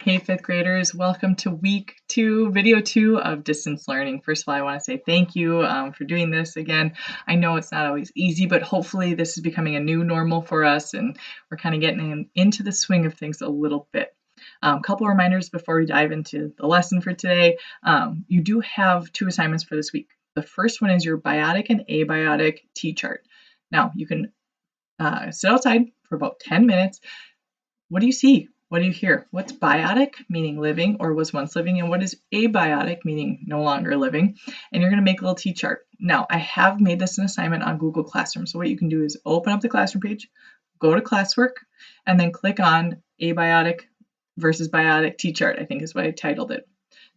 Hey, fifth graders, welcome to week 2, video 2 of distance learning. First of all, I want to say thank you for doing this again. I know it's not always easy, but hopefully this is becoming a new normal for us and we're kind of getting into the swing of things a little bit. Couple reminders before we dive into the lesson for today. You do have 2 assignments for this week. The first one is your biotic and abiotic T-chart. Now, you can sit outside for about 10 minutes. What do you see? What do you hear? What's biotic, meaning living or was once living, and what is abiotic, meaning no longer living? And you're going to make a little T-chart. Now, I have made this an assignment on Google Classroom. So what you can do is open up the Classroom page, go to classwork, and then click on abiotic versus biotic T-chart, I think is what I titled it.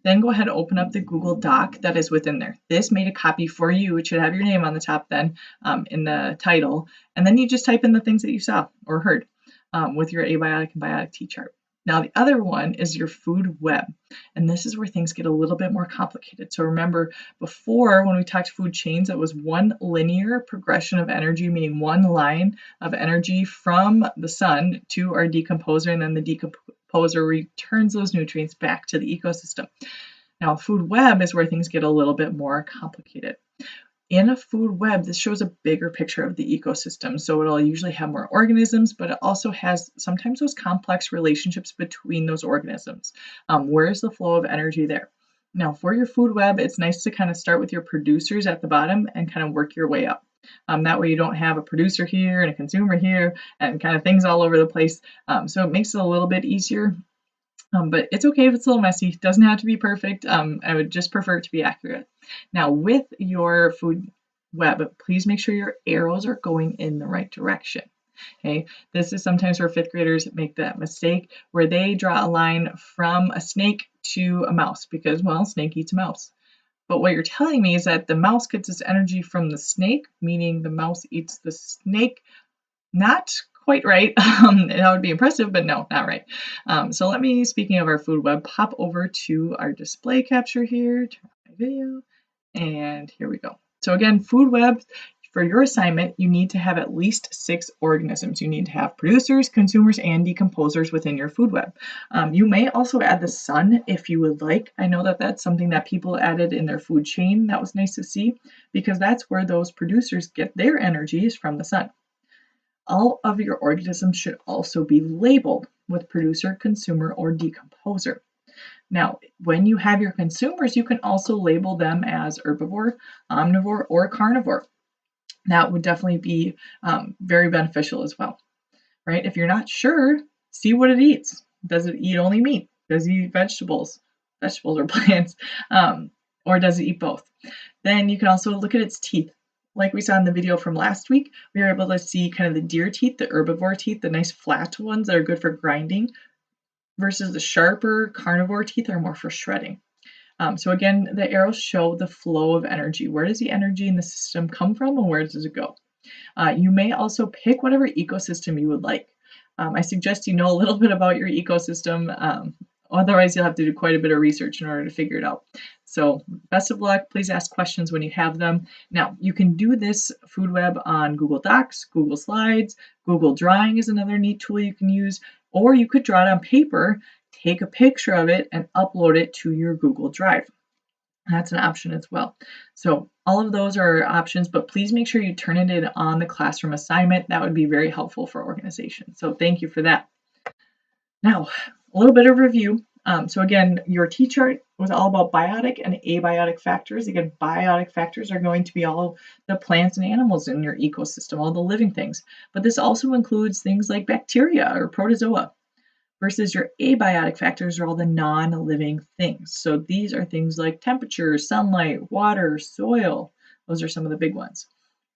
Then go ahead and open up the Google Doc that is within there. This made a copy for you. It should have your name on the top then in the title. And then you just type in the things that you saw or heard. With your abiotic and biotic T-chart. Now, the other one is your food web, and this is where things get a little bit more complicated. So remember, before when we talked food chains, it was one linear progression of energy, meaning one line of energy from the sun to our decomposer, and then the decomposer returns those nutrients back to the ecosystem. Now, food web is where things get a little bit more complicated. In a food web, this shows a bigger picture of the ecosystem. So it'll usually have more organisms, but it also has sometimes those complex relationships between those organisms. Where's the flow of energy there? Now, for your food web, it's nice to kind of start with your producers at the bottom and kind of work your way up. That way you don't have a producer here and a consumer here and kind of things all over the place. So it makes it a little bit easier. But it's okay if it's a little messy. It doesn't have to be perfect. I would just prefer it to be accurate. Now, with your food web, please make sure your arrows are going in the right direction. Okay, this is sometimes where fifth graders make that mistake where they draw a line from a snake to a mouse because, well, snake eats a mouse. But what you're telling me is that the mouse gets its energy from the snake, meaning the mouse eats the snake. Not quite right. That would be impressive, but no, not right. So let me, speaking of our food web, pop over to our display capture here, turn on my video, and here we go. So again, food web, for your assignment, you need to have at least 6 organisms. You need to have producers, consumers, and decomposers within your food web. You may also add the sun if you would like. I know that that's something that people added in their food chain. That was nice to see because that's where those producers get their energies from the sun. All of your organisms should also be labeled with producer, consumer, or decomposer. Now, when you have your consumers, you can also label them as herbivore, omnivore, or carnivore. That would definitely be very beneficial as well, right? If you're not sure, see what it eats. Does it eat only meat? Does it eat vegetables or plants? Or does it eat both? Then you can also look at its teeth. Like we saw in the video from last week, we were able to see kind of the deer teeth, the herbivore teeth, the nice flat ones that are good for grinding, versus the sharper carnivore teeth are more for shredding. So again, the arrows show the flow of energy. Where does the energy in the system come from and where does it go? You may also pick whatever ecosystem you would like. I suggest you know a little bit about your ecosystem. Otherwise, you'll have to do quite a bit of research in order to figure it out. So best of luck. Please ask questions when you have them. Now, you can do this food web on Google Docs, Google Slides, Google Drawing is another neat tool you can use, or you could draw it on paper, take a picture of it, and upload it to your Google Drive. That's an option as well. So all of those are options, but please make sure you turn it in on the classroom assignment. That would be very helpful for organization. So thank you for that. Now, a little bit of review. So again, your T-chart was all about biotic and abiotic factors. Again, biotic factors are going to be all the plants and animals in your ecosystem, all the living things. But this also includes things like bacteria or protozoa, versus your abiotic factors are all the non-living things. So these are things like temperature, sunlight, water, soil. Those are some of the big ones.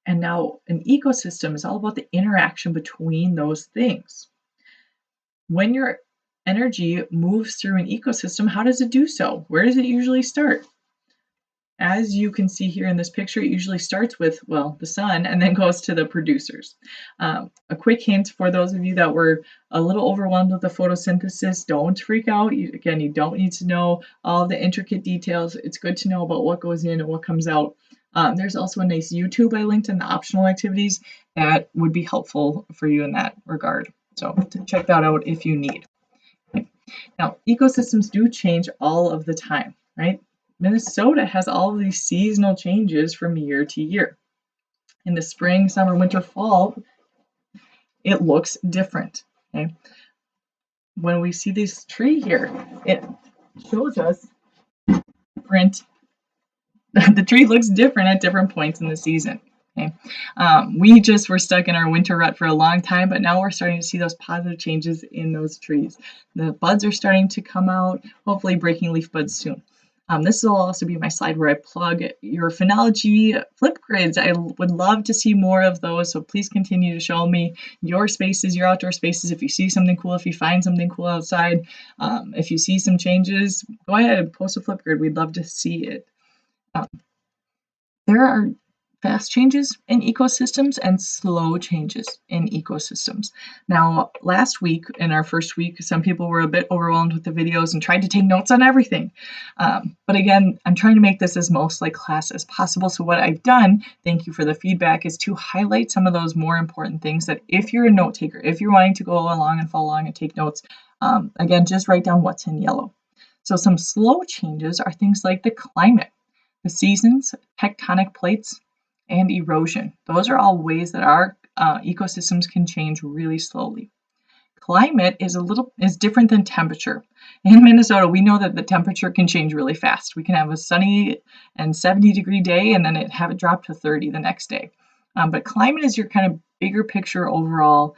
And now an ecosystem is all about the interaction between those things. When your energy moves through an ecosystem, how does it do so? Where does it usually start? As you can see here in this picture, it usually starts with, well, the sun and then goes to the producers. A quick hint for those of you that were a little overwhelmed with the photosynthesis, don't freak out. Again, you don't need to know all the intricate details. It's good to know about what goes in and what comes out. There's also a nice YouTube I linked in the optional activities that would be helpful for you in that regard. So check that out if you need. Now, Now, ecosystems do change all of the time, right? Minnesota has all of these seasonal changes from year to year. In the spring, summer, winter, fall, it looks different. Okay? When we see this tree here, it shows us different. The tree looks different at different points in the season. Okay. We just were stuck in our winter rut for a long time, but now we're starting to see those positive changes in those trees. The buds are starting to come out, hopefully breaking leaf buds soon. This will also be my slide where I plug your Phenology Flipgrids. I would love to see more of those, so please continue to show me your spaces, your outdoor spaces. If you see something cool, if you find something cool outside, if you see some changes, go ahead and post a Flipgrid. We'd love to see it. There are fast changes in ecosystems and slow changes in ecosystems. Now, last week, in our first week, some people were a bit overwhelmed with the videos and tried to take notes on everything. But again, I'm trying to make this as most like class as possible. So what I've done, thank you for the feedback, is to highlight some of those more important things that if you're a note taker, if you're wanting to go along and follow along and take notes, again, just write down what's in yellow. So some slow changes are things like the climate, the seasons, tectonic plates, and erosion. Those are all ways that our ecosystems can change really slowly. Climate is different than temperature. In Minnesota, we know that the temperature can change really fast. We can have a sunny and 70-degree day and then have it drop to 30 the next day. But climate is your kind of bigger picture overall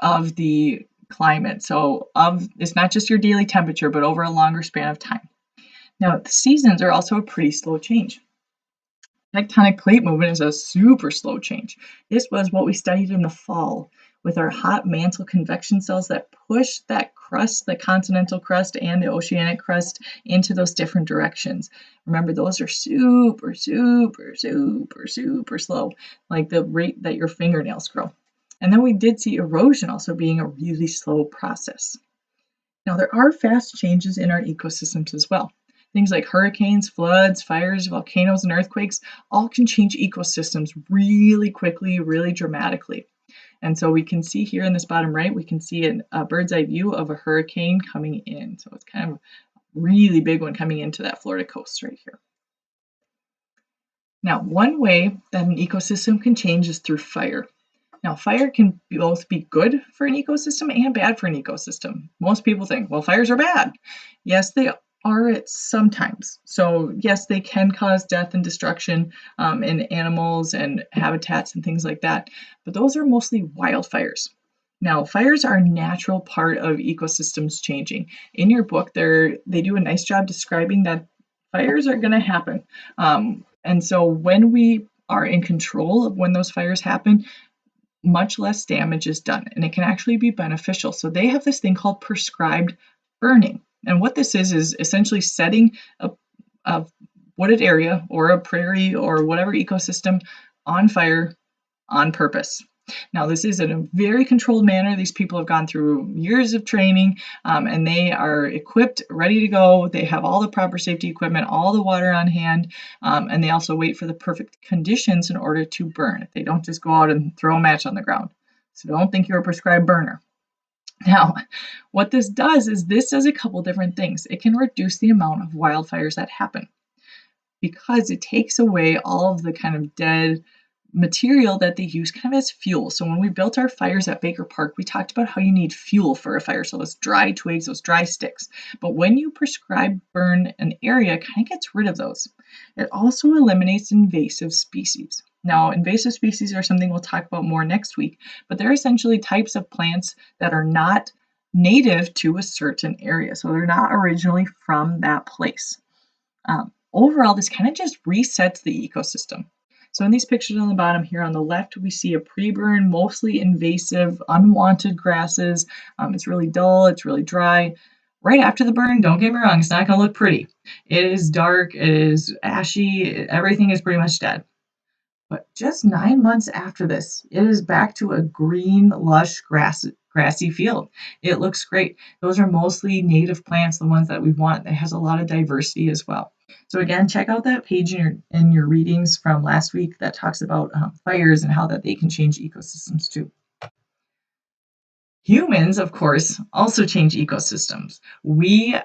of the climate. So it's not just your daily temperature, but over a longer span of time. Now, the seasons are also a pretty slow change. Tectonic plate movement is a super slow change. This was what we studied in the fall with our hot mantle convection cells that push that crust, the continental crust and the oceanic crust, into those different directions. Remember, those are super, super, super, super slow, like the rate that your fingernails grow. And then we did see erosion also being a really slow process. Now, there are fast changes in our ecosystems as well. Things like hurricanes, floods, fires, volcanoes, and earthquakes all can change ecosystems really quickly, really dramatically. And so we can see here in this bottom right, we can see a bird's eye view of a hurricane coming in. So it's kind of a really big one coming into that Florida coast right here. Now, one way that an ecosystem can change is through fire. Now, fire can both be good for an ecosystem and bad for an ecosystem. Most people think, well, fires are bad. Yes, they are sometimes. So yes, they can cause death and destruction in animals and habitats and things like that. But those are mostly wildfires. Now, fires are a natural part of ecosystems changing. In your book, they do a nice job describing that fires are going to happen. And so when we are in control of when those fires happen, much less damage is done, and it can actually be beneficial. So they have this thing called prescribed burning. And what this is essentially setting a wooded area or a prairie or whatever ecosystem on fire on purpose. Now, this is in a very controlled manner. These people have gone through years of training and they are equipped, ready to go. They have all the proper safety equipment, all the water on hand, and they also wait for the perfect conditions in order to burn. They don't just go out and throw a match on the ground. So don't think you're a prescribed burner. Now, what this does is this does a couple different things. It can reduce the amount of wildfires that happen because it takes away all of the kind of dead material that they use kind of as fuel. So when we built our fires at Baker Park, we talked about how you need fuel for a fire. So those dry twigs, those dry sticks. But when you prescribe burn an area, it kind of gets rid of those. It also eliminates invasive species. Now, invasive species are something we'll talk about more next week, but they're essentially types of plants that are not native to a certain area. So they're not originally from that place. Overall, this kind of just resets the ecosystem. So in these pictures on the bottom here on the left, we see a pre-burn, mostly invasive, unwanted grasses. It's really dull, it's really dry. Right after the burn, don't get me wrong, it's not going to look pretty. It is dark, it is ashy, everything is pretty much dead. But just 9 months after this, it is back to a green, lush, grassy field. It looks great. Those are mostly native plants, the ones that we want. It has a lot of diversity as well. So again, check out that page in your readings from last week that talks about fires and how that they can change ecosystems too. Humans, of course, also change ecosystems. We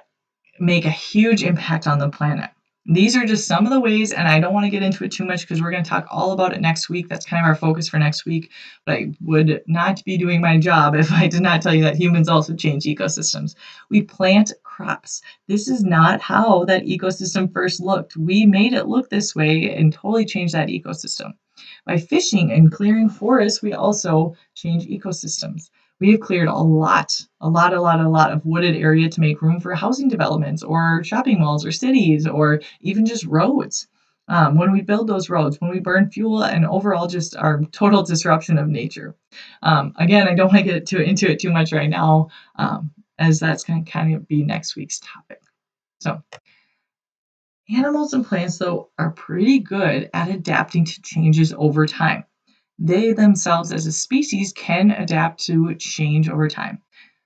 make a huge impact on the planet. These are just some of the ways, and I don't want to get into it too much because we're going to talk all about it next week. That's kind of our focus for next week. But I would not be doing my job if I did not tell you that humans also change ecosystems. We plant crops. This is not how that ecosystem first looked. We made it look this way and totally changed that ecosystem. By fishing and clearing forests, we also change ecosystems. We have cleared a lot of wooded area to make room for housing developments or shopping malls or cities or even just roads. When we build those roads, when we burn fuel, and overall just our total disruption of nature. Again, I don't want to get into it too much right now, as that's going to kind of be next week's topic. So, animals and plants, though, are pretty good at adapting to changes over time. They themselves, as a species, can adapt to change over time.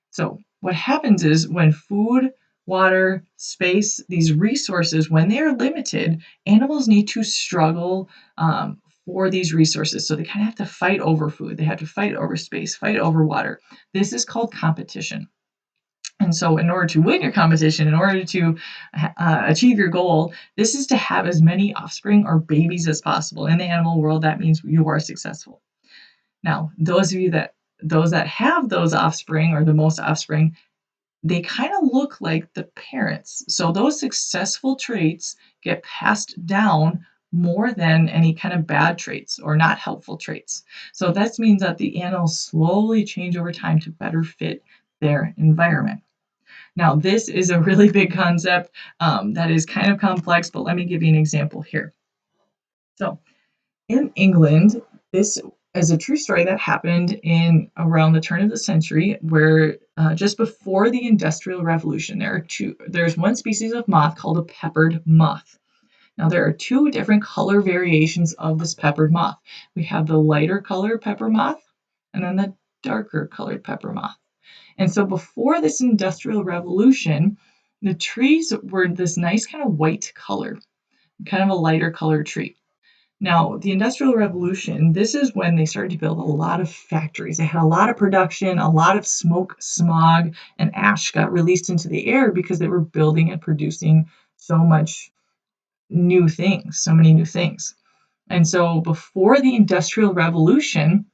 So, what happens is when food, water, space, these resources, when they are limited, animals need to struggle for these resources. So, they kind of have to fight over food, they have to fight over space, fight over water. This is called competition. And so, in order to win your competition, in order to achieve your goal, this is to have as many offspring or babies as possible. In the animal world, that means you are successful. Now, those that have those offspring or the most offspring, they kind of look like the parents. So those successful traits get passed down more than any kind of bad traits or not helpful traits. So that means that the animals slowly change over time to better fit their environment. Now, this is a really big concept that is kind of complex, but let me give you an example here. So, in England, this is a true story that happened in around the turn of the century, where just before the Industrial Revolution, there's one species of moth called a peppered moth. Now, there are two different color variations of this peppered moth. We have the lighter colored pepper moth and then the darker colored pepper moth. And so before this Industrial Revolution, the trees were this nice kind of white color, kind of a lighter colored tree. Now, the Industrial Revolution, this is when they started to build a lot of factories. They had a lot of production, a lot of smoke, smog, and ash got released into the air because they were building and producing so much new things, so many new things. And so before the Industrial Revolution,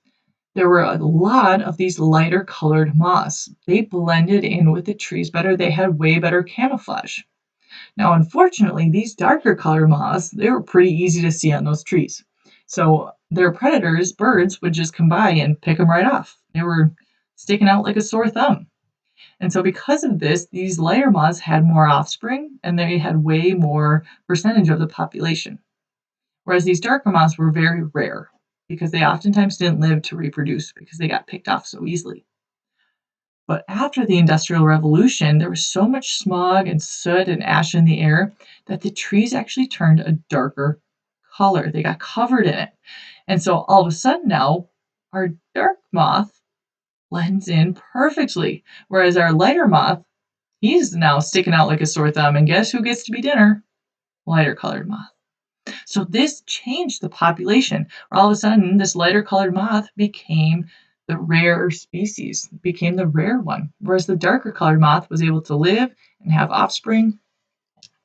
there were a lot of these lighter colored moths. They blended in with the trees better. They had way better camouflage. Now, unfortunately, these darker color moths, they were pretty easy to see on those trees. So their predators, birds, would just come by and pick them right off. They were sticking out like a sore thumb. And so because of this, these lighter moths had more offspring and they had way more percentage of the population. Whereas these darker moths were very rare because they oftentimes didn't live to reproduce because they got picked off so easily. But after the Industrial Revolution, there was so much smog and soot and ash in the air that the trees actually turned a darker color. They got covered in it. And so all of a sudden now, our dark moth blends in perfectly, whereas our lighter moth, he's now sticking out like a sore thumb. And guess who gets to be dinner? Lighter colored moth. So this changed the population. All of a sudden, this lighter colored moth became the rare species, became the rare one, whereas the darker colored moth was able to live and have offspring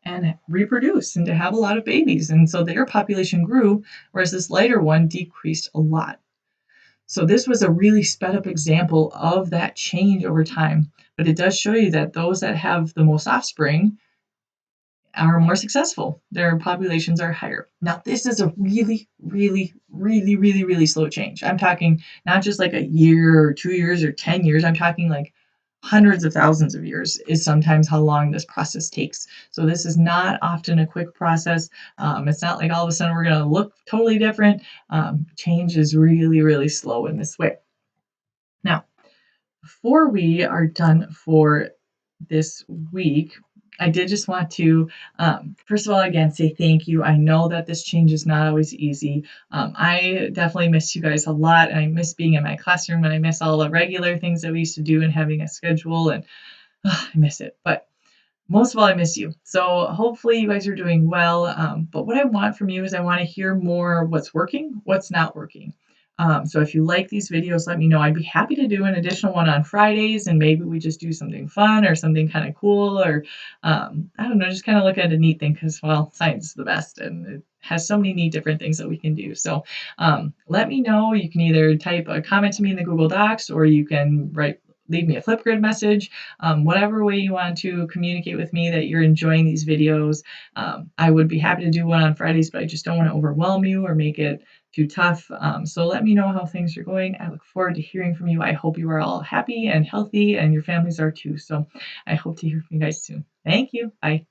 and reproduce and to have a lot of babies. And so their population grew, whereas this lighter one decreased a lot. So this was a really sped up example of that change over time. But it does show you that those that have the most offspring are more successful. Their populations are higher. Now, this is a really, really, really, really, really slow change. I'm talking not just like a year or 2 years or 10 years. I'm talking like hundreds of thousands of years is sometimes how long this process takes. So this is not often a quick process. It's not like all of a sudden we're going to look totally different. Change is really, really slow in this way. Now, before we are done for this week, I did just want to, first of all, again, say thank you. I know that this change is not always easy. I definitely miss you guys a lot, and I miss being in my classroom, and I miss all the regular things that we used to do and having a schedule, and I miss it. But most of all, I miss you. So hopefully you guys are doing well. But what I want from you is I want to hear more what's working, what's not working. So if you like these videos, let me know. I'd be happy to do an additional one on Fridays, and maybe we just do something fun or something kind of cool, or I don't know, just kind of look at a neat thing because, well, science is the best and it has so many neat different things that we can do. So let me know. You can either type a comment to me in the Google Docs, or you can leave me a Flipgrid message, whatever way you want to communicate with me that you're enjoying these videos. I would be happy to do one on Fridays, but I just don't want to overwhelm you or make it too tough. So let me know how things are going. I look forward to hearing from you. I hope you are all happy and healthy and your families are too. So I hope to hear from you guys soon. Thank you. Bye.